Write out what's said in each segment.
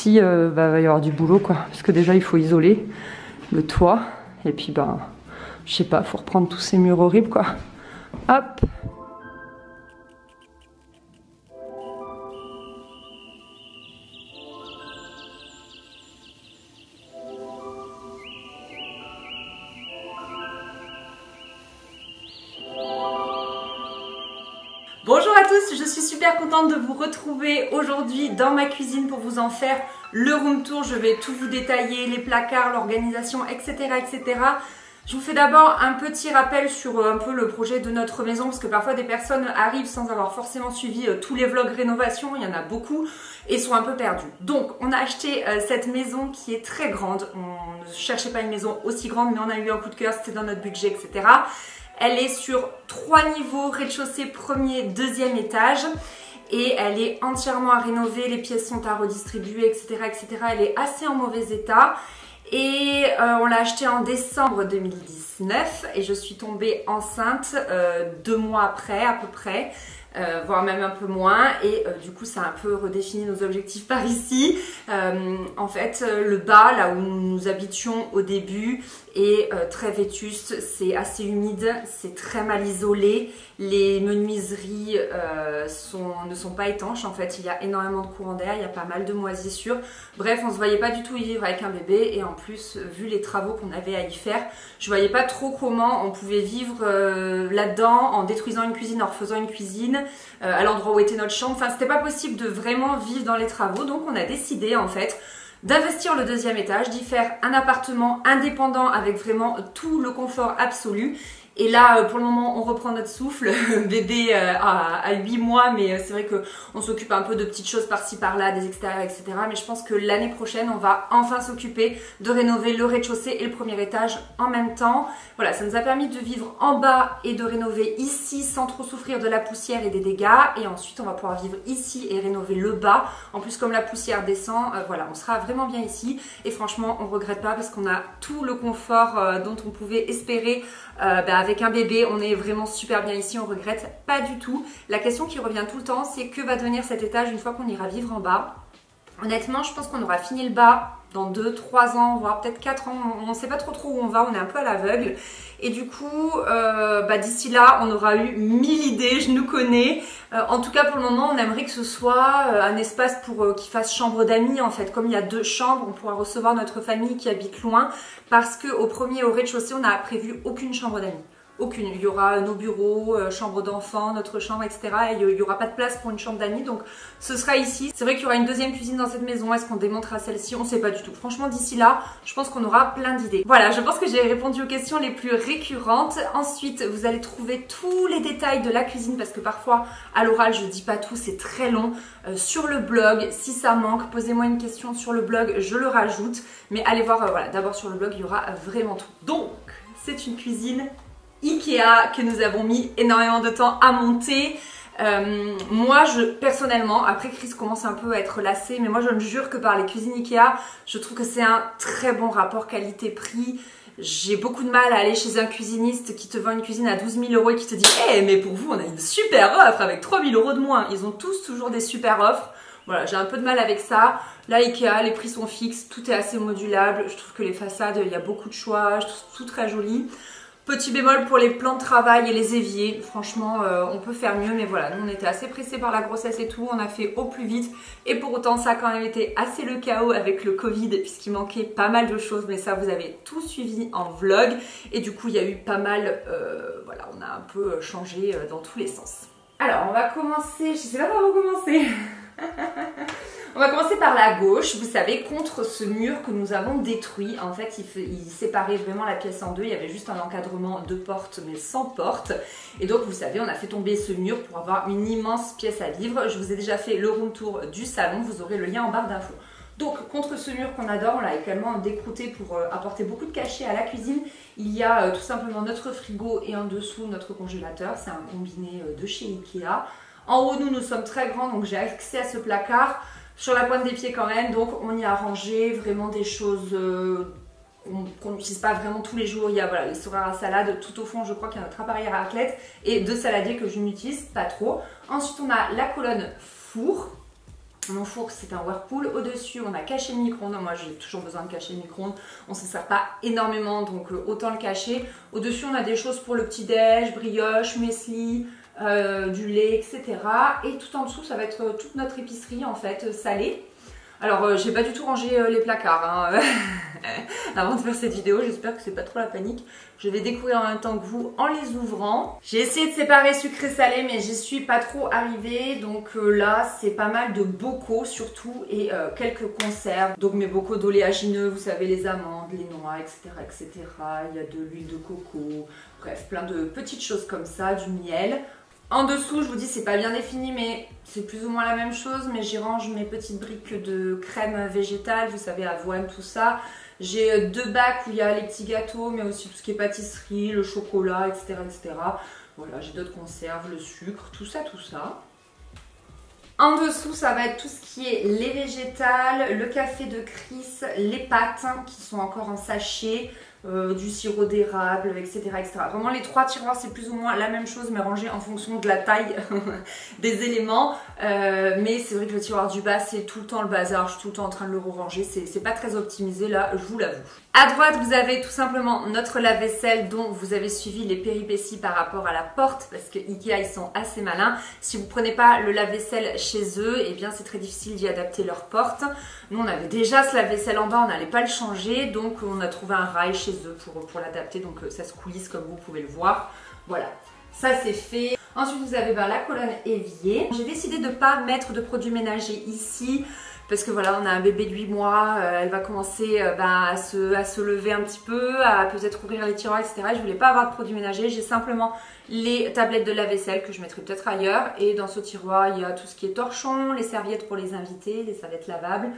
ici, va y avoir du boulot, quoi. Parce que déjà, il faut isoler le toit. Et puis, je sais pas, faut reprendre tous ces murs horribles, quoi. Hop! Bonjour à tous, je suis super contente de vous retrouver aujourd'hui dans ma cuisine pour vous en faire le room tour. Je vais tout vous détailler, les placards, l'organisation, etc., etc. Je vous fais d'abord un petit rappel sur un peu le projet de notre maison parce que parfois des personnes arrivent sans avoir forcément suivi tous les vlogs rénovation, il y en a beaucoup et sont un peu perdus. Donc on a acheté cette maison qui est très grande, on ne cherchait pas une maison aussi grande mais on a eu un coup de cœur, c'était dans notre budget, etc. Elle est sur 3 niveaux, rez-de-chaussée, premier, deuxième étage. Et elle est entièrement à rénover, les pièces sont à redistribuer, etc., etc. Elle est assez en mauvais état. Et on l'a achetée en décembre 2019 et je suis tombée enceinte 2 mois après à peu près. Voire même un peu moins et du coup ça a un peu redéfini nos objectifs par ici. En fait le bas là où nous habitions au début est très vétuste, c'est assez humide, c'est très mal isolé, les menuiseries ne sont pas étanches en fait, il y a énormément de courant d'air, il y a pas mal de moisissures, bref on se voyait pas du tout y vivre avec un bébé et en plus vu les travaux qu'on avait à y faire, je voyais pas trop comment on pouvait vivre là-dedans en détruisant une cuisine, en refaisant une cuisine à l'endroit où était notre chambre, enfin c'était pas possible de vraiment vivre dans les travaux donc on a décidé en fait d'investir le deuxième étage, d'y faire un appartement indépendant avec vraiment tout le confort absolu. Et là, pour le moment, on reprend notre souffle. Bébé à 8 mois, mais c'est vrai qu'on s'occupe un peu de petites choses par-ci, par-là, des extérieurs, etc. Mais je pense que l'année prochaine, on va enfin s'occuper de rénover le rez-de-chaussée et le premier étage en même temps. Voilà, ça nous a permis de vivre en bas et de rénover ici sans trop souffrir de la poussière et des dégâts. Et ensuite, on va pouvoir vivre ici et rénover le bas. En plus, comme la poussière descend, voilà, on sera vraiment bien ici. Et franchement, on ne regrette pas parce qu'on a tout le confort dont on pouvait espérer avec un bébé, on est vraiment super bien ici, on regrette pas du tout. La question qui revient tout le temps, c'est que va devenir cet étage une fois qu'on ira vivre en bas. Honnêtement, je pense qu'on aura fini le bas dans 2-3 ans, voire peut-être 4 ans. On ne sait pas trop où on va, on est un peu à l'aveugle. Et du coup, d'ici là, on aura eu 1000 idées, je nous connais. En tout cas, pour le moment, on aimerait que ce soit un espace pour qui fasse chambre d'amis. En fait, comme il y a 2 chambres, on pourra recevoir notre famille qui habite loin. Parce qu'au premier, au rez-de-chaussée, on n'a prévu aucune chambre d'amis. Aucune. Il y aura nos bureaux, chambre d'enfants, notre chambre, etc. Et il n'y aura pas de place pour une chambre d'amis. Donc ce sera ici. C'est vrai qu'il y aura une deuxième cuisine dans cette maison. Est-ce qu'on démontera celle-ci? On ne sait pas du tout. Franchement, d'ici là, je pense qu'on aura plein d'idées. Voilà, je pense que j'ai répondu aux questions les plus récurrentes. Ensuite, vous allez trouver tous les détails de la cuisine parce que parfois, à l'oral, je ne dis pas tout. C'est très long. Sur le blog, si ça manque, posez-moi une question sur le blog. Je le rajoute. Mais allez voir, voilà, d'abord sur le blog, il y aura vraiment tout. Donc, c'est une cuisine Ikea que nous avons mis énormément de temps à monter. Moi, personnellement, après Chris commence un peu à être lassé, mais moi je ne jure que par les cuisines Ikea, je trouve que c'est un très bon rapport qualité-prix. J'ai beaucoup de mal à aller chez un cuisiniste qui te vend une cuisine à 12 000 € et qui te dit « Eh, mais pour vous, on a une super offre avec 3 000 € de moins !» Ils ont tous toujours des super offres. Voilà, j'ai un peu de mal avec ça. Là, Ikea, les prix sont fixes, tout est assez modulable. Je trouve que les façades, il y a beaucoup de choix, je trouve tout très joli. Petit bémol pour les plans de travail et les éviers, franchement on peut faire mieux mais voilà, nous on était assez pressés par la grossesse et tout, on a fait au plus vite et pour autant ça a quand même été assez le chaos avec le Covid puisqu'il manquait pas mal de choses mais ça vous avez tout suivi en vlog et du coup il y a eu pas mal, voilà on a un peu changé dans tous les sens. Alors on va commencer, je sais pas par où commencer. On va commencer par la gauche, vous savez, contre ce mur que nous avons détruit. En fait, il séparait vraiment la pièce en deux. Il y avait juste un encadrement de porte, mais sans porte. Et donc, vous savez, on a fait tomber ce mur pour avoir une immense pièce à vivre. Je vous ai déjà fait le room tour du salon. Vous aurez le lien en barre d'infos. Donc, contre ce mur qu'on adore, on l'a également décrouté pour apporter beaucoup de cachet à la cuisine. Il y a tout simplement notre frigo et en dessous notre congélateur. C'est un combiné de chez Ikea. En haut, nous sommes très grands, donc j'ai accès à ce placard. Sur la pointe des pieds quand même, donc on y a rangé vraiment des choses qu'on n'utilise pas vraiment tous les jours. Il y a voilà, les sourires à salade, tout au fond je crois qu'il y a notre appareil à raclette et 2 saladiers que je n'utilise pas trop. Ensuite on a la colonne four. Mon four c'est un Whirlpool. Au-dessus on a caché le micro-ondes. Moi j'ai toujours besoin de cacher le micro-ondes. On ne se sert pas énormément donc autant le cacher. Au-dessus on a des choses pour le petit-déj, brioche, muesli, du lait, etc. Et tout en dessous ça va être toute notre épicerie en fait salée. Alors j'ai pas du tout rangé les placards hein. Avant de faire cette vidéo, j'espère que c'est pas trop la panique. Je vais découvrir en même temps que vous en les ouvrant. J'ai essayé de séparer sucré salé mais j'y suis pas trop arrivée. Donc là c'est pas mal de bocaux surtout et quelques conserves. Donc mes bocaux d'oléagineux, vous savez les amandes, les noix, etc. etc. Il y a de l'huile de coco, bref plein de petites choses comme ça, du miel. En dessous, je vous dis, c'est pas bien défini, mais c'est plus ou moins la même chose. Mais j'y range mes petites briques de crème végétale, vous savez, avoine, tout ça. J'ai 2 bacs où il y a les petits gâteaux, mais aussi tout ce qui est pâtisserie, le chocolat, etc. etc. Voilà, j'ai d'autres conserves, le sucre, tout ça, tout ça. En dessous, ça va être tout ce qui est lait végétal, le café de Chris, les pâtes qui sont encore en sachet, du sirop d'érable, etc., etc. Vraiment, les 3 tiroirs, c'est plus ou moins la même chose, mais rangé en fonction de la taille des éléments. Mais c'est vrai que le tiroir du bas, c'est tout le temps le bazar. Je suis tout le temps en train de le ranger. C'est pas très optimisé, là, je vous l'avoue. À droite, vous avez tout simplement notre lave-vaisselle dont vous avez suivi les péripéties par rapport à la porte, parce que Ikea, ils sont assez malins. Si vous prenez pas le lave-vaisselle chez eux, eh bien, c'est très difficile d'y adapter leur porte. Nous, on avait déjà ce lave-vaisselle en bas, on n'allait pas le changer, donc on a trouvé un rail chez eux pour l'adapter, donc ça se coulisse comme vous pouvez le voir. Voilà, ça c'est fait. Ensuite, vous avez la colonne évier. J'ai décidé de ne pas mettre de produits ménagers ici, parce que voilà, on a un bébé de 8 mois, elle va commencer à se lever un petit peu, à peut-être ouvrir les tiroirs, etc. Je voulais pas avoir de produits ménagers, j'ai simplement les tablettes de lave-vaisselle que je mettrai peut-être ailleurs. Et dans ce tiroir, il y a tout ce qui est torchon, les serviettes pour les invités, les serviettes lavables,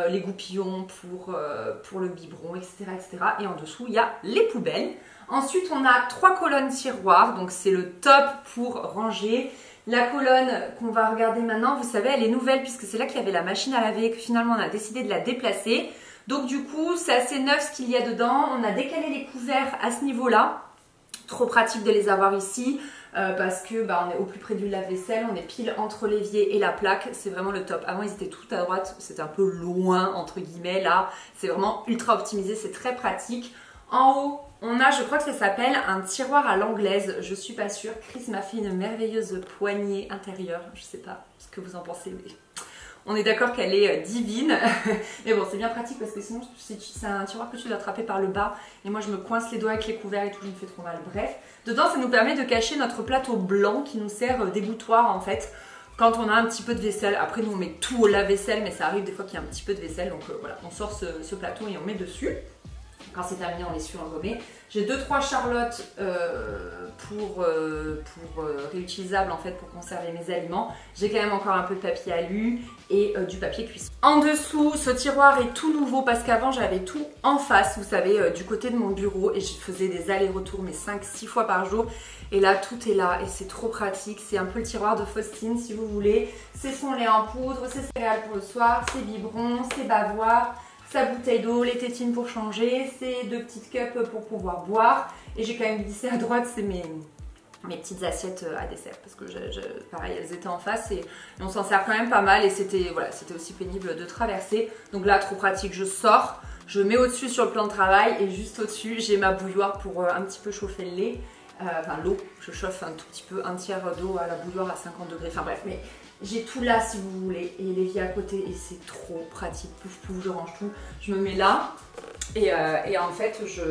les goupillons pour le biberon, etc., etc. Et en dessous, il y a les poubelles. Ensuite, on a 3 colonnes tiroirs, donc c'est le top pour ranger. La colonne qu'on va regarder maintenant, vous savez, elle est nouvelle puisque c'est là qu'il y avait la machine à laver et que finalement on a décidé de la déplacer. Donc du coup, c'est assez neuf ce qu'il y a dedans. On a décalé les couverts à ce niveau-là. Trop pratique de les avoir ici parce que on est au plus près du lave-vaisselle, on est pile entre l'évier et la plaque, c'est vraiment le top. Avant ils étaient tout à droite, c'était un peu loin entre guillemets, là c'est vraiment ultra optimisé, c'est très pratique. En haut, on a, je crois que ça s'appelle un tiroir à l'anglaise, je suis pas sûre. Chris m'a fait une merveilleuse poignée intérieure, je sais pas ce que vous en pensez, mais on est d'accord qu'elle est divine. Mais bon, c'est bien pratique parce que sinon c'est un tiroir que tu dois attraper par le bas et moi je me coince les doigts avec les couverts et tout, je me fais trop mal. Bref, dedans ça nous permet de cacher notre plateau blanc qui nous sert d'égouttoir en fait quand on a un petit peu de vaisselle. Après nous on met tout au lave-vaisselle, mais ça arrive des fois qu'il y a un petit peu de vaisselle, donc voilà, on sort ce plateau et on met dessus. Quand c'est terminé, on l'essuie en gommé. J'ai 2-3 charlottes réutilisables en fait pour conserver mes aliments. J'ai quand même encore un peu de papier alu et du papier cuisson. En dessous, ce tiroir est tout nouveau parce qu'avant j'avais tout en face, vous savez, du côté de mon bureau et je faisais des allers-retours mais 5-6 fois par jour. Et là tout est là et c'est trop pratique. C'est un peu le tiroir de Faustine si vous voulez. C'est son lait en poudre, ses céréales pour le soir, ses biberons, ses bavoirs, sa bouteille d'eau, les tétines pour changer, ses 2 petites cups pour pouvoir boire. Et j'ai quand même glissé à droite, c'est mes petites assiettes à dessert parce que pareil, elles étaient en face et on s'en sert quand même pas mal et c'était voilà, c'était aussi pénible de traverser. Donc là, trop pratique, je sors, je mets au-dessus sur le plan de travail et juste au-dessus, j'ai ma bouilloire pour un petit peu chauffer le lait. Enfin l'eau, je chauffe un tout petit peu, un tiers d'eau à la bouilloire à 50 degrés, enfin bref, mais j'ai tout là si vous voulez et l'évier à côté et c'est trop pratique, pouf pouf, je range tout, je me mets là et en fait je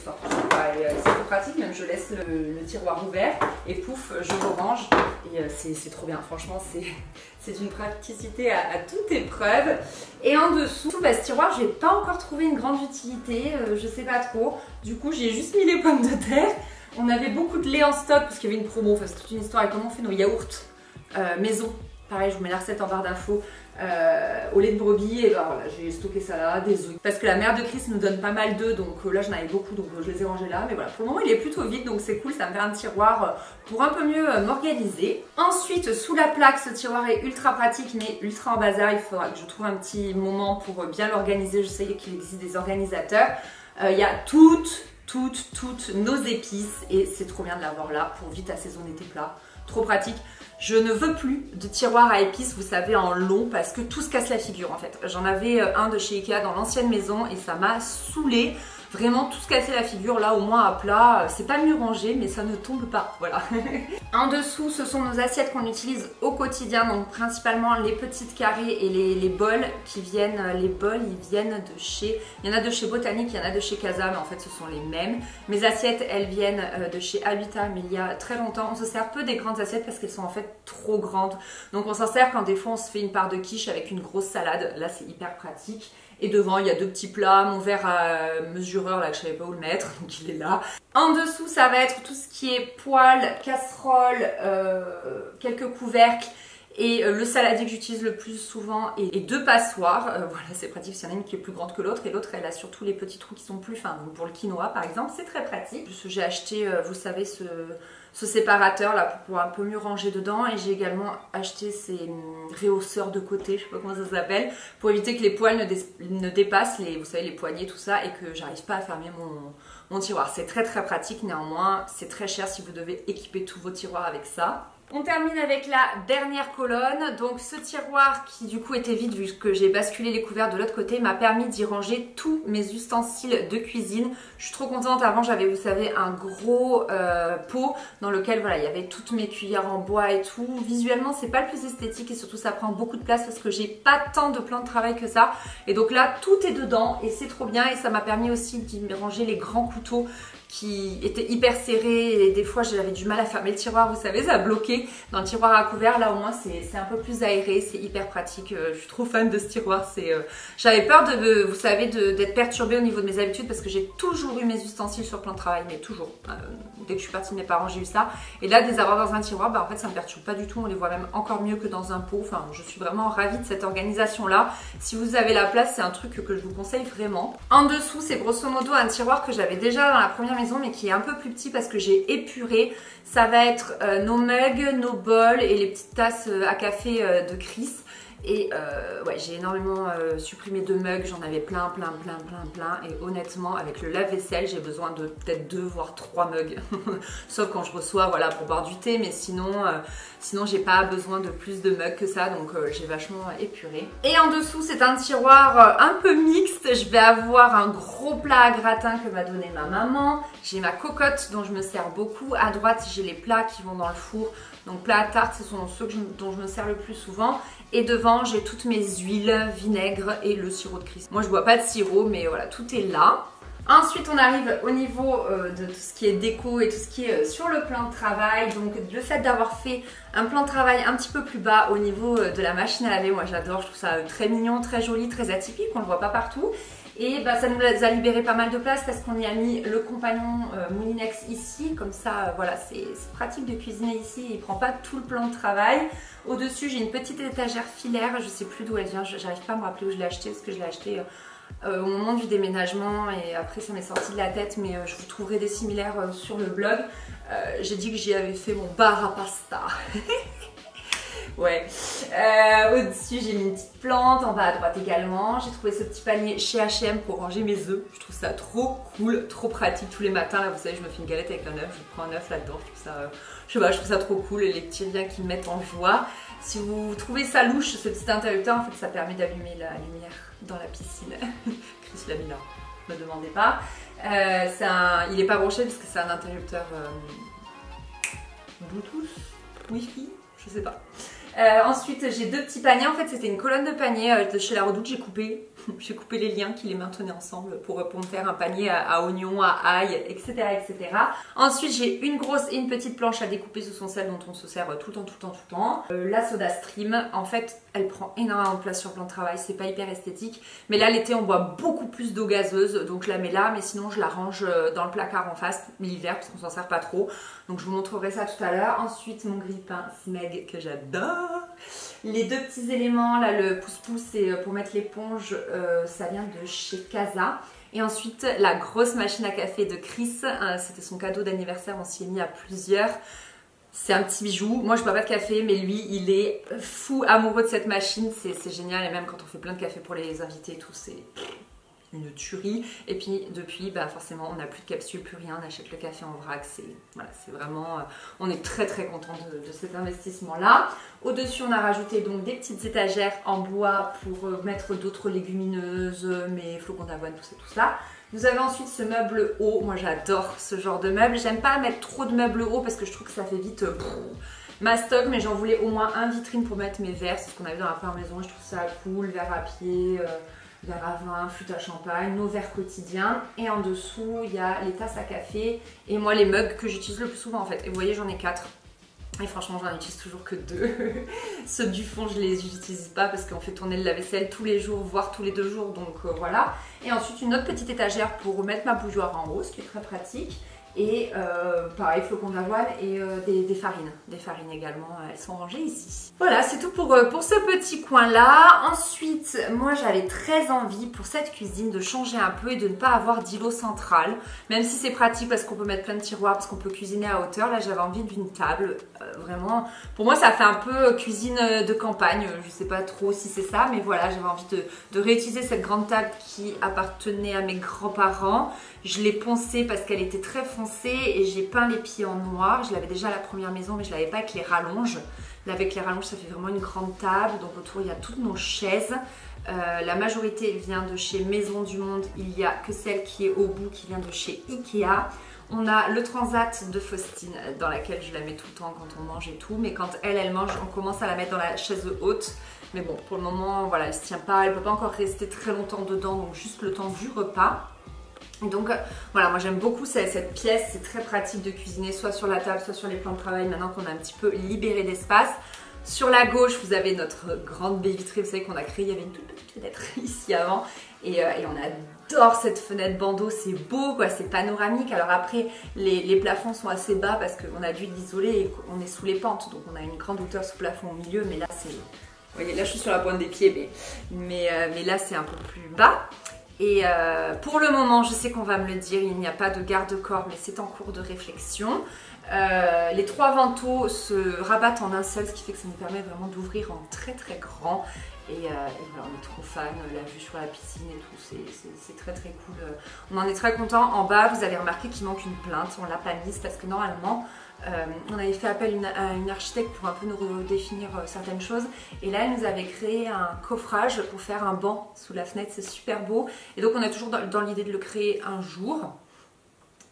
sors tout, c'est trop pratique, même je laisse le tiroir ouvert et pouf, je le range et c'est trop bien, franchement c'est une praticité à toute épreuve. Et en dessous, ce tiroir, j'ai pas encore trouvé une grande utilité, je sais pas trop, du coup j'ai juste mis les pommes de terre. On avait beaucoup de lait en stock parce qu'il y avait une promo, enfin, c'est toute une histoire. Et comment on fait nos yaourts maison. Pareil, je vous mets la recette en barre d'infos. Au lait de brebis, et ben voilà, j'ai stocké ça là, des œufs. Parce que la mère de Chris nous donne pas mal d'œufs, donc là j'en avais beaucoup, donc je les ai rangés là. Mais voilà, pour le moment il est plutôt vide, donc c'est cool, ça me fait un tiroir pour un peu mieux m'organiser. Ensuite, sous la plaque, ce tiroir est ultra pratique, mais ultra en bazar. Il faudra que je trouve un petit moment pour bien l'organiser. Je sais qu'il existe des organisateurs. Il y a toutes nos épices et c'est trop bien de l'avoir là pour vite assaisonner tes plats. Trop pratique. Je ne veux plus de tiroir à épices, vous savez, en long, parce que tout se casse la figure en fait. J'en avais un de chez Ikea dans l'ancienne maison et ça m'a saoulée. Vraiment tout se casser la figure, là au moins à plat, c'est pas mieux rangé mais ça ne tombe pas, voilà. En dessous, ce sont nos assiettes qu'on utilise au quotidien, donc principalement les petites carrés et les bols qui viennent, les bols ils viennent de chez, il y en a de chez Botanique, il y en a de chez Casa, mais en fait ce sont les mêmes. Mes assiettes elles viennent de chez Habitat, mais il y a très longtemps. On se sert peu des grandes assiettes parce qu'elles sont en fait trop grandes, donc on s'en sert quand des fois on se fait une part de quiche avec une grosse salade, là c'est hyper pratique. Et devant, il y a deux petits plats, mon verre à mesureur, là, que je savais pas où le mettre, donc il est là. En dessous, ça va être tout ce qui est poêle, casserole, quelques couvercles et le saladier que j'utilise le plus souvent et deux passoires. Voilà, c'est pratique, s'il y en a une qui est plus grande que l'autre et l'autre, elle a surtout les petits trous qui sont plus fins. Donc pour le quinoa, par exemple, c'est très pratique. J'ai acheté, vous savez, ce séparateur là pour pouvoir un peu mieux ranger dedans, et j'ai également acheté ces réhausseurs de côté, je sais pas comment ça s'appelle, pour éviter que les poils ne dépassent vous savez, les poignées, tout ça, et que j'arrive pas à fermer mon tiroir. C'est très très pratique, néanmoins c'est très cher si vous devez équiper tous vos tiroirs avec ça. On termine avec la dernière colonne. Donc ce tiroir qui du coup était vide vu que j'ai basculé les couverts de l'autre côté m'a permis d'y ranger tous mes ustensiles de cuisine. Je suis trop contente. Avant j'avais, vous savez, un gros pot dans lequel voilà, il y avait toutes mes cuillères en bois et tout. Visuellement c'est pas le plus esthétique et surtout ça prend beaucoup de place parce que j'ai pas tant de plans de travail que ça. Et donc là tout est dedans et c'est trop bien, et ça m'a permis aussi d'y ranger les grands couteaux qui était hyper serré et des fois j'avais du mal à fermer le tiroir, vous savez, ça bloquait dans le tiroir à couvert. Là au moins c'est un peu plus aéré, c'est hyper pratique. Je suis trop fan de ce tiroir. J'avais peur vous savez, d'être perturbée au niveau de mes habitudes parce que j'ai toujours eu mes ustensiles sur plan de travail, mais toujours. Dès que je suis partie de mes parents j'ai eu ça, et là de les avoir dans un tiroir, bah en fait ça me perturbe pas du tout, on les voit même encore mieux que dans un pot. Enfin je suis vraiment ravie de cette organisation là. Si vous avez la place, c'est un truc que je vous conseille vraiment. En dessous c'est grosso modo un tiroir que j'avais déjà dans la première maison mais qui est un peu plus petit parce que j'ai épuré. Ça va être nos mugs, nos bols et les petites tasses à café de Chris. Et ouais, j'ai énormément supprimé de mugs, j'en avais plein. Et honnêtement, avec le lave-vaisselle, j'ai besoin de peut-être 2 voire 3 mugs. Sauf quand je reçois, voilà, pour boire du thé, mais sinon j'ai pas besoin de plus de mugs que ça, donc j'ai vachement épuré. Et en dessous, c'est un tiroir un peu mixte. Je vais avoir un gros plat à gratin que m'a donné ma maman. J'ai ma cocotte dont je me sers beaucoup. À droite, j'ai les plats qui vont dans le four. Donc plats à tarte, ce sont ceux dont je me sers le plus souvent. Et devant, j'ai toutes mes huiles, vinaigre et le sirop de Chris. Moi, je bois pas de sirop, mais voilà, tout est là. Ensuite, on arrive au niveau de tout ce qui est déco et tout ce qui est sur le plan de travail. Donc, le fait d'avoir fait un plan de travail un petit peu plus bas au niveau de la machine à laver, moi j'adore, je trouve ça très mignon, très joli, très atypique, on le voit pas partout. Et bah, ça nous a libéré pas mal de place parce qu'on y a mis le compagnon Moulinex ici. Comme ça, voilà, c'est pratique de cuisiner ici, il prend pas tout le plan de travail. Au-dessus, j'ai une petite étagère filaire, je sais plus d'où elle vient, j'arrive pas à me rappeler où je l'ai acheté parce que je l'ai acheté au moment du déménagement et après ça m'est sorti de la tête, mais je vous trouverai des similaires sur le blog. J'ai dit que j'y avais fait mon bar à pasta. Ouais. Au-dessus, j'ai mis une petite plante, en bas à droite également. J'ai trouvé ce petit panier chez H&M pour ranger mes œufs. Je trouve ça trop cool, trop pratique. Tous les matins, là, vous savez, je me fais une galette avec un œuf, je prends un œuf là-dedans. Je trouve ça, je sais pas, je trouve ça trop cool, et les petits liens qui me mettent en joie. Si vous trouvez ça louche, ce petit interrupteur, en fait, ça permet d'allumer la lumière dans la piscine. Chris l'a mis là, ne me demandez pas. Il n'est pas branché parce que c'est un interrupteur Bluetooth, Wi-Fi, je sais pas. Ensuite, j'ai 2 petits paniers. En fait, c'était une colonne de paniers de chez La Redoute. J'ai coupé les liens qui les maintenaient ensemble pour me faire un panier à oignons, à ail, etc., etc. Ensuite, j'ai une grosse et une petite planche à découper. Ce sont celles dont on se sert tout le temps. La Soda Stream, en fait, elle prend énormément de place sur le plan de travail. C'est pas hyper esthétique. Mais là, l'été, on boit beaucoup plus d'eau gazeuse. Donc, je la mets là. Mais sinon, je la range dans le placard en face l'hiver parce qu'on s'en sert pas trop. Donc, je vous montrerai ça tout à l'heure. Ensuite, mon grille-pain Smeg que j'adore. Les 2 petits éléments, là, le pouce-pouce et pour mettre l'éponge, ça vient de chez Casa. Et ensuite, la grosse machine à café de Chris, c'était son cadeau d'anniversaire, on s'y est mis à plusieurs. C'est un petit bijou. Moi, je bois pas de café, mais lui, il est fou amoureux de cette machine. C'est génial, et même quand on fait plein de café pour les invités et tout, une tuerie. Et puis depuis, bah forcément, on n'a plus de capsules, plus rien, on achète le café en vrac. Voilà, c'est vraiment, on est très très content de cet investissement-là. Au-dessus, on a rajouté donc des petites étagères en bois pour mettre d'autres légumineuses, mes flocons d'avoine, tout cela. Vous avez ensuite ce meuble haut. Moi, j'adore ce genre de meuble. J'aime pas mettre trop de meubles hauts parce que je trouve que ça fait vite mastoc, mais j'en voulais au moins un vitrine pour mettre mes verres. C'est ce qu'on a vu dans la première maison. Je trouve ça cool. Verre à pied, verre à vin, flûte à champagne, nos verres quotidiens. Et en dessous, il y a les tasses à café et moi, les mugs que j'utilise le plus souvent en fait. Et vous voyez, j'en ai 4. Et franchement, j'en utilise toujours que 2. Ceux du fond, je les utilise pas parce qu'on fait tourner le lave-vaisselle tous les jours, voire tous les 2 jours. Donc voilà. Et ensuite, une autre petite étagère pour remettre ma bouilloire en haut, ce qui est très pratique. Et pareil, flocons d'avoine et des farines. Des farines également, elles sont rangées ici. Voilà, c'est tout pour ce petit coin-là. Ensuite, moi j'avais très envie pour cette cuisine de changer un peu et de ne pas avoir d'îlot central. Même si c'est pratique parce qu'on peut mettre plein de tiroirs, parce qu'on peut cuisiner à hauteur. Là, j'avais envie d'une table. Vraiment, pour moi ça fait un peu cuisine de campagne. Je sais pas trop si c'est ça, mais voilà, j'avais envie de réutiliser cette grande table qui appartenait à mes grands-parents. Je l'ai poncée parce qu'elle était très foncée et j'ai peint les pieds en noir. Je l'avais déjà à la première maison, mais je ne l'avais pas avec les rallonges. Là, avec les rallonges, ça fait vraiment une grande table. Donc autour, il y a toutes nos chaises. La majorité vient de chez Maison du Monde. Il n'y a que celle qui est au bout qui vient de chez Ikea. On a le transat de Faustine dans laquelle je la mets tout le temps quand on mange et tout. Mais quand elle mange, on commence à la mettre dans la chaise haute. Mais bon, pour le moment, voilà, elle ne se tient pas. Elle ne peut pas encore rester très longtemps dedans, donc juste le temps du repas. Donc voilà, moi j'aime beaucoup cette pièce, c'est très pratique de cuisiner soit sur la table, soit sur les plans de travail maintenant qu'on a un petit peu libéré d'espace. Sur la gauche, vous avez notre grande baie vitrée, vous savez qu'on a créé, il y avait une toute petite fenêtre ici avant et on adore cette fenêtre bandeau, c'est beau quoi, c'est panoramique. Alors après, les plafonds sont assez bas parce qu'on a dû l'isoler et on est sous les pentes, donc on a une grande hauteur sous plafond au milieu, mais là c'est... Vous voyez, là je suis sur la pointe des pieds, mais là c'est un peu plus bas. Et pour le moment, je sais qu'on va me le dire, il n'y a pas de garde-corps, mais c'est en cours de réflexion. Les 3 vantaux se rabattent en un seul, ce qui fait que ça nous permet vraiment d'ouvrir en très très grand. Et voilà, on est trop fan, la vue sur la piscine et tout, c'est très très cool. On en est très content. En bas, vous avez remarqué qu'il manque une plainte, on l'a pas mise parce que normalement, on avait fait appel à une architecte pour un peu nous redéfinir certaines choses. Et là, elle nous avait créé un coffrage pour faire un banc sous la fenêtre, c'est super beau. Et donc, on est toujours dans l'idée de le créer un jour.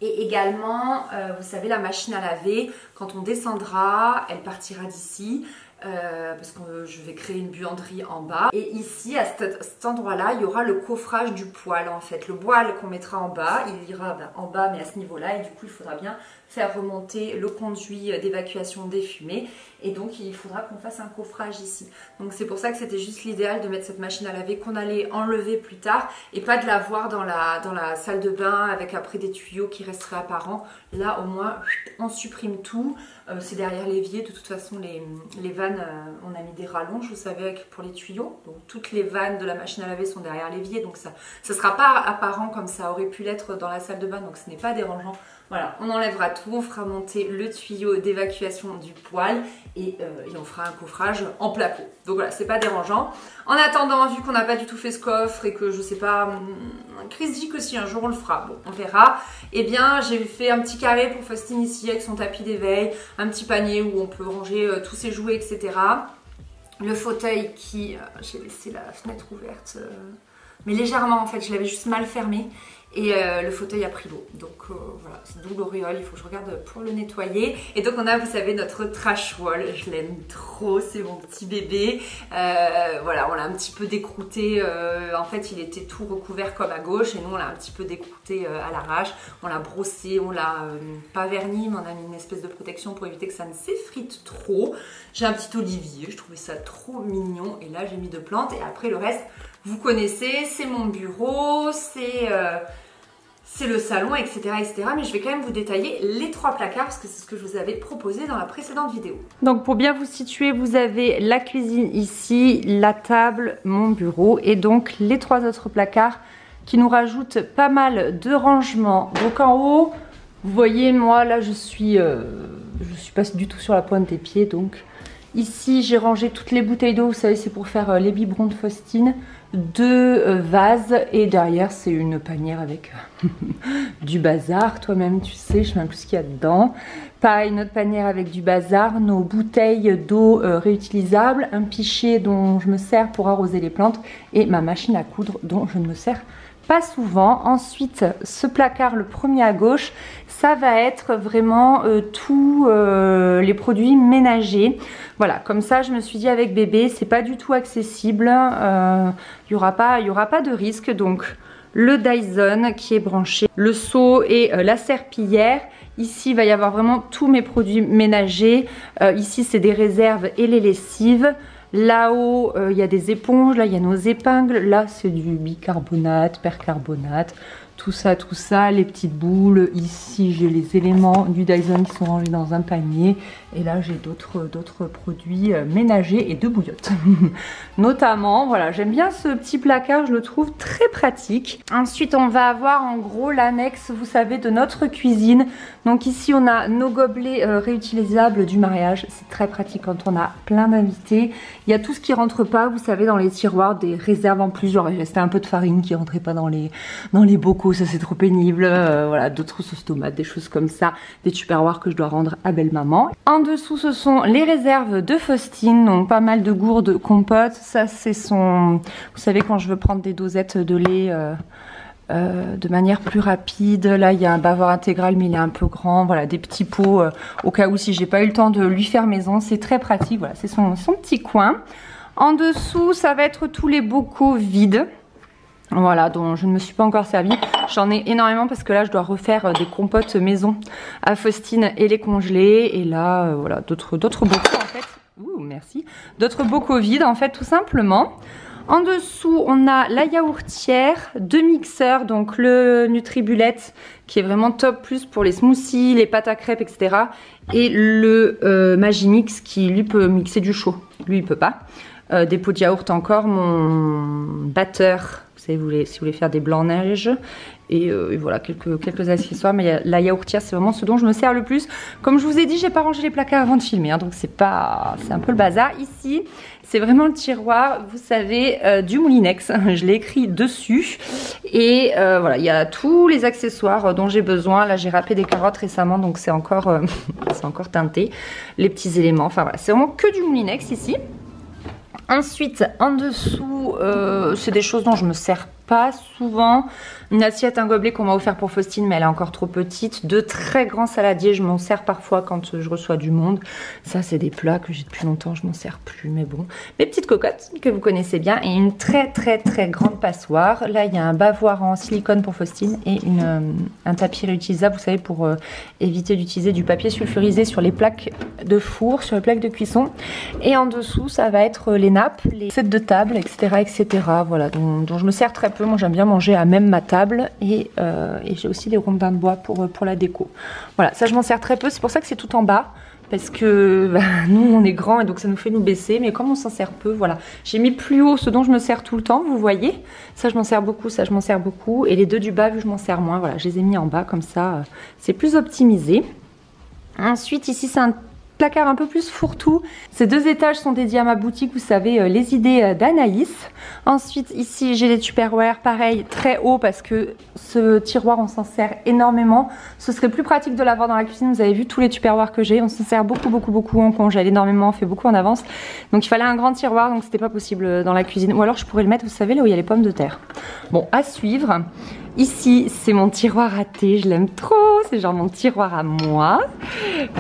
Et également, vous savez, la machine à laver, quand on descendra, elle partira d'ici. Parce que je vais créer une buanderie en bas. Et ici, à cet endroit-là, il y aura le coffrage du poêle en fait. Le poêle qu'on mettra en bas, il ira en bas mais à ce niveau-là. Et du coup, il faudra bien faire remonter le conduit d'évacuation des fumées. Et donc, il faudra qu'on fasse un coffrage ici. Donc, c'est pour ça que c'était juste l'idéal de mettre cette machine à laver qu'on allait enlever plus tard. Et pas de la voir dans la salle de bain avec après des tuyaux qui resteraient apparents. Là, au moins, on supprime tout. C'est derrière l'évier. De toute façon, les vannes, on a mis des rallonges, vous savez, pour les tuyaux. Donc, toutes les vannes de la machine à laver sont derrière l'évier. Donc, ça ne sera pas apparent comme ça aurait pu l'être dans la salle de bain. Donc, ce n'est pas dérangeant. Voilà, on enlèvera tout, on fera monter le tuyau d'évacuation du poêle et on fera un coffrage en placo. Donc voilà, c'est pas dérangeant. En attendant, vu qu'on n'a pas du tout fait ce coffre et que je sais pas, Chris dit que si un jour on le fera, bon, on verra. Eh bien, j'ai fait un petit carré pour Faustine ici avec son tapis d'éveil, un petit panier où on peut ranger tous ses jouets, etc. Le fauteuil qui, j'ai laissé la fenêtre ouverte, mais légèrement en fait, je l'avais juste mal fermé. Et le fauteuil a pris l'eau, donc voilà, c'est d'où l'auréole, il faut que je regarde pour le nettoyer. Et donc on a, vous savez, notre trash wall, je l'aime trop, c'est mon petit bébé. Voilà, on l'a un petit peu décrouté, en fait il était tout recouvert comme à gauche et nous on l'a un petit peu décrouté à l'arrache. On l'a brossé, on l'a pas verni, mais on a mis une espèce de protection pour éviter que ça ne s'effrite trop. J'ai un petit olivier, je trouvais ça trop mignon et là j'ai mis 2 plantes et après le reste, vous connaissez, c'est mon bureau, c'est le salon, etc., etc. Mais je vais quand même vous détailler les 3 placards parce que c'est ce que je vous avais proposé dans la précédente vidéo. Donc pour bien vous situer, vous avez la cuisine ici, la table, mon bureau et donc les 3 autres placards qui nous rajoutent pas mal de rangements. Donc en haut, vous voyez, moi là je suis pas du tout sur la pointe des pieds, donc Ici, j'ai rangé toutes les bouteilles d'eau. Vous savez, c'est pour faire les biberons de Faustine. 2 vases. Et derrière, c'est une panière avec du bazar. Toi-même, tu sais, je sais même plus ce qu'il y a dedans. Pareil, une autre panière avec du bazar. Nos bouteilles d'eau réutilisables. Un pichet dont je me sers pour arroser les plantes. Et ma machine à coudre dont je ne me sers pas souvent. Ensuite, ce placard, le premier à gauche, ça va être vraiment tous les produits ménagers. Voilà, comme ça, je me suis dit avec bébé, c'est pas du tout accessible. Il y aura pas de risque. Donc, le Dyson qui est branché, le seau et la serpillière. Ici, il va y avoir vraiment tous mes produits ménagers. Ici, c'est des réserves et les lessives. Là-haut, il y a des éponges, là il y a nos épingles, là c'est du bicarbonate, percarbonate, tout ça, les petites boules. Ici j'ai les éléments du Dyson qui sont rangés dans un panier. Et là j'ai d'autres produits ménagers et de bouillotte. Notamment, voilà, j'aime bien ce petit placard, je le trouve très pratique. Ensuite on va avoir en gros l'annexe, vous savez, de notre cuisine. Donc ici on a nos gobelets réutilisables du mariage. C'est très pratique quand on a plein d'invités. Il y a tout ce qui rentre pas, vous savez, dans les tiroirs, des réserves en plus. Genre il restait un peu de farine qui rentrait pas dans les bocaux, ça c'est trop pénible. Voilà, d'autres sauces tomates, des choses comme ça. Des tupperwares que je dois rendre à belle maman. En dessous ce sont les réserves de Faustine, donc pas mal de gourdes, compotes. Ça c'est son... Vous savez, quand je veux prendre des dosettes de lait de manière plus rapide. Là il y a un bavoir intégral mais il est un peu grand. Voilà, des petits pots au cas où si j'ai pas eu le temps de lui faire maison. C'est très pratique. Voilà, c'est son petit coin. En dessous ça va être tous les bocaux vides. Voilà, dont je ne me suis pas encore servi. J'en ai énormément parce que là je dois refaire des compotes maison à Faustine et les congeler. Et là voilà, d'autres bocaux en fait. Ouh, merci. D'autres bocaux vides en fait, tout simplement. En dessous, on a la yaourtière, 2 mixeurs, donc le Nutribullet qui est vraiment top plus pour les smoothies, les pâtes à crêpes, etc. Et le Magimix qui lui peut mixer du chaud, lui il peut pas. Des pots de yaourt encore, mon batteur, vous savez, si vous voulez faire des blancs neige. Et voilà, quelques accessoires. Mais la yaourtière, c'est vraiment ce dont je me sers le plus. Comme je vous ai dit, j'ai pas rangé les placards avant de filmer, hein, donc c'est un peu le bazar. Ici, c'est vraiment le tiroir, vous savez, du Moulinex. Je l'ai écrit dessus. Et voilà, il y a tous les accessoires dont j'ai besoin. Là, j'ai râpé des carottes récemment, donc c'est encore teinté. Les petits éléments, enfin voilà, c'est vraiment que du Moulinex ici. Ensuite, en dessous, c'est des choses dont je me sers pas souvent. Une assiette, un gobelet qu'on m'a offert pour Faustine, mais elle est encore trop petite. 2 très grands saladiers, je m'en sers parfois quand je reçois du monde. Ça, c'est des plats que j'ai depuis longtemps, je m'en sers plus, mais bon. Mes petites cocottes, que vous connaissez bien, et une très grande passoire. Là, il y a un bavoir en silicone pour Faustine et un tapis réutilisable, vous savez, pour éviter d'utiliser du papier sulfurisé sur les plaques de four, sur les plaques de cuisson. Et en dessous, ça va être les nappes, les sets de table, etc. Voilà, dont je me sers très peu. Moi, j'aime bien manger à même ma table. Et j'ai aussi des rondins de bois pour la déco. Voilà, ça je m'en sers très peu, c'est pour ça que c'est tout en bas. Parce que nous on est grands et donc ça nous fait nous baisser. Mais comme on s'en sert peu, voilà. J'ai mis plus haut ce dont je me sers tout le temps, vous voyez. Ça je m'en sers beaucoup, ça je m'en sers beaucoup. Et les 2 du bas, vu que je m'en sers moins, voilà, je les ai mis en bas comme ça. C'est plus optimisé. Ensuite ici c'est un placard un peu plus fourre-tout. Ces 2 étages sont dédiés à ma boutique, vous savez, les idées d'Anaïs. Ensuite, ici, j'ai les Tupperware, pareil, très haut parce que ce tiroir, on s'en sert énormément. Ce serait plus pratique de l'avoir dans la cuisine. Vous avez vu tous les Tupperware que j'ai. On s'en sert beaucoup. On congèle énormément, on fait beaucoup en avance. Donc, il fallait un grand tiroir, donc c'était pas possible dans la cuisine. Ou alors, je pourrais le mettre, vous savez, là où il y a les pommes de terre. Bon, à suivre. Ici, c'est mon tiroir à thé, je l'aime trop, c'est genre mon tiroir à moi.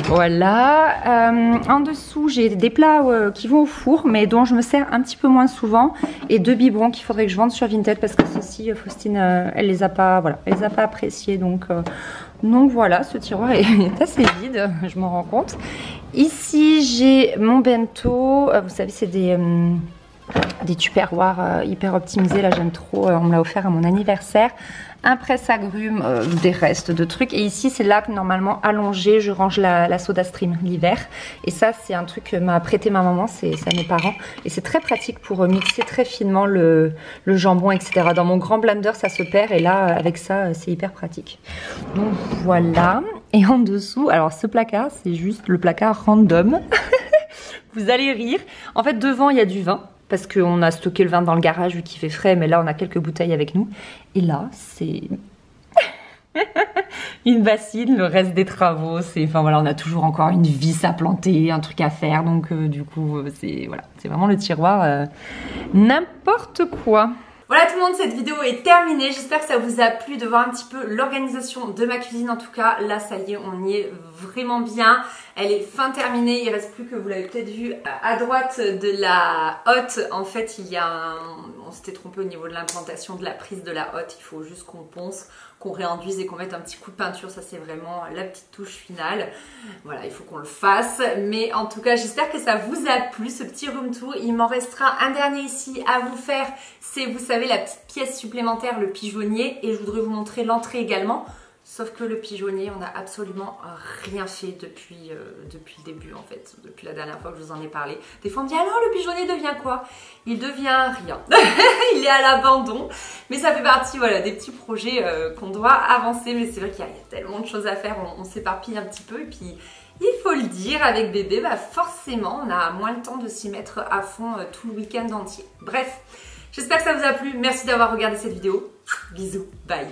Voilà. En dessous, j'ai des plats qui vont au four, mais dont je me sers un petit peu moins souvent. Et 2 biberons qu'il faudrait que je vende sur Vinted parce que ceci, Faustine, elle les a pas, voilà, elle les a pas appréciés. Donc voilà, ce tiroir est assez vide, je m'en rends compte. Ici, j'ai mon bento. Vous savez, c'est des tupperwares hyper optimisés, là j'aime trop, on me l'a offert à mon anniversaire. Un presse-agrumes, des restes de trucs. Et ici c'est là que normalement allongé je range la soda stream l'hiver. Et ça c'est un truc que m'a prêté ma maman, c'est à mes parents. Et c'est très pratique pour mixer très finement le jambon, etc. Dans mon grand blender ça se perd et là avec ça c'est hyper pratique. Donc voilà. Et en dessous, alors ce placard c'est juste le placard random. Vous allez rire. En fait, devant, il y a du vin. Parce qu'on a stocké le vin dans le garage vu qu'il fait frais. Mais là, on a quelques bouteilles avec nous. Et là, c'est une bassine. Le reste des travaux, c'est... Enfin voilà, on a toujours encore une vis à planter, un truc à faire. Donc du coup, c'est voilà, c'est vraiment le tiroir n'importe quoi. Voilà tout le monde, cette vidéo est terminée. J'espère que ça vous a plu de voir un petit peu l'organisation de ma cuisine. En tout cas, là, ça y est, on y est vraiment bien. Elle est fin terminée. Il ne reste plus que, vous l'avez peut-être vu, à droite de la hotte. En fait, il y a on s'était trompé au niveau de l'implantation de la prise de la hotte. Il faut juste qu'on ponce, qu'on réenduise et qu'on mette un petit coup de peinture. Ça, c'est vraiment la petite touche finale. Voilà, il faut qu'on le fasse. Mais en tout cas, j'espère que ça vous a plu, ce petit room tour. Il m'en restera un dernier ici à vous faire. C'est, vous savez, la petite pièce supplémentaire, le pigeonnier. Et je voudrais vous montrer l'entrée également. Sauf que le pigeonnier, on n'a absolument rien fait depuis le début en fait, depuis la dernière fois que je vous en ai parlé. Des fois on me dit alors le pigeonnier devient quoi? Il devient rien, il est à l'abandon, mais ça fait partie voilà, des petits projets qu'on doit avancer, mais c'est vrai qu'il y a tellement de choses à faire, on s'éparpille un petit peu et puis il faut le dire, avec bébé, bah forcément on a moins le temps de s'y mettre à fond tout le week-end entier. Bref, j'espère que ça vous a plu, merci d'avoir regardé cette vidéo, bisous, bye.